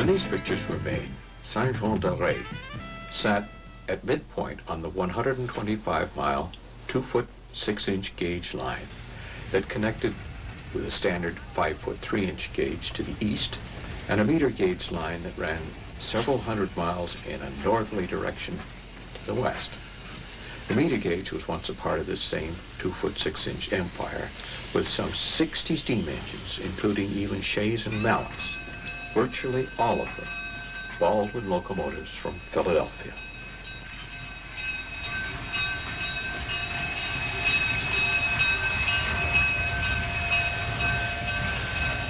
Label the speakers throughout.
Speaker 1: When these pictures were made, Saint-Jean-de-Ré sat at midpoint on the 125-mile, 2-foot 6-inch gauge line that connected with a standard 5-foot 3-inch gauge to the east and a meter gauge line that ran several hundred miles in a northerly direction to the west. The meter gauge was once a part of this same 2-foot 6-inch empire with some 60 steam engines, including even Shays and Mallets, virtually all of them Baldwin locomotives from Philadelphia.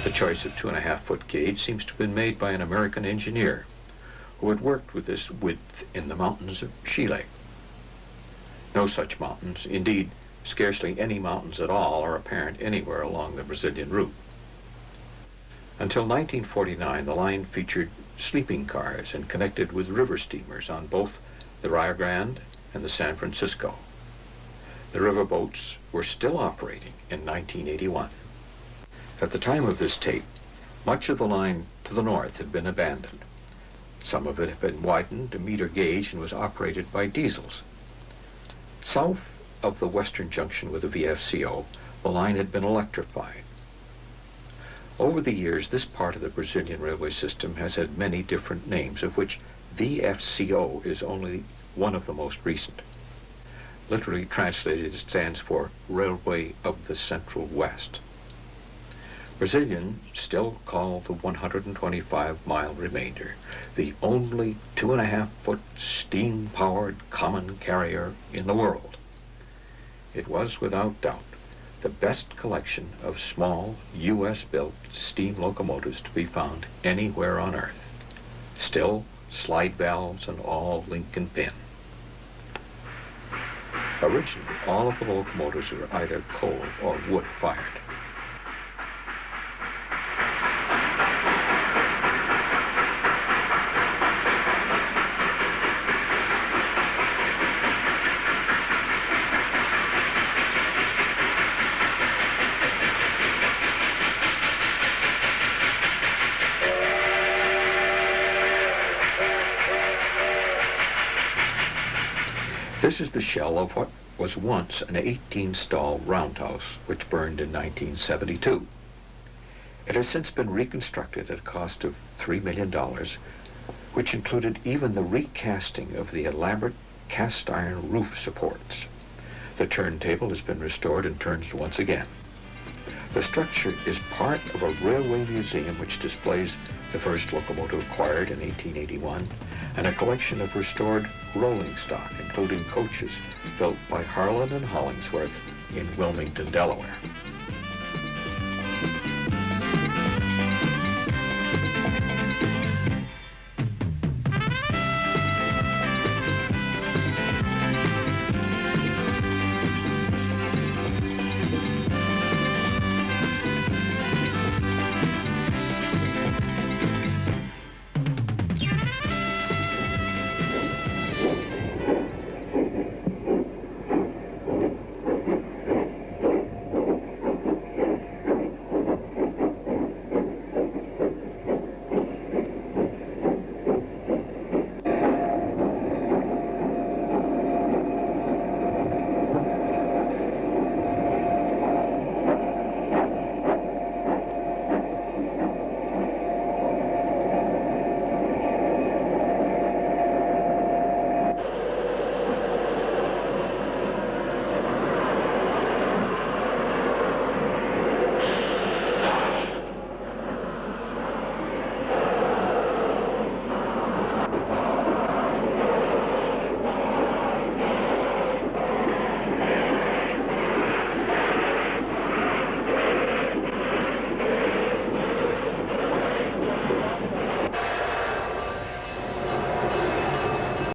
Speaker 1: The choice of 2.5-foot gauge seems to have been made by an American engineer who had worked with this width in the mountains of Chile. No such mountains, indeed, scarcely any mountains at all, are apparent anywhere along the Brazilian route. Until 1949, the line featured sleeping cars and connected with river steamers on both the Rio Grande and the San Francisco. The river boats were still operating in 1981. At the time of this tape, much of the line to the north had been abandoned. Some of it had been widened to meter gauge and was operated by diesels. South of the western junction with the VFCO, the line had been electrified. Over the years, this part of the Brazilian railway system has had many different names, of which VFCO is only one of the most recent. Literally translated, it stands for Railway of the Central West. Brazilians still call the 125-mile remainder the only 2.5-foot steam-powered common carrier in the world. It was, without doubt, the best collection of small, U.S.-built steam locomotives to be found anywhere on Earth. Still, slide valves and all link and pin. Originally, all of the locomotives were either coal or wood-fired. This is the shell of what was once an 18-stall roundhouse, which burned in 1972. It has since been reconstructed at a cost of $3 million, which included even the recasting of the elaborate cast iron roof supports. The turntable has been restored and turns once again. The structure is part of a railway museum which displays the first locomotive acquired in 1881 and a collection of restored rolling stock, including coaches built by Harlan and Hollingsworth in Wilmington, Delaware.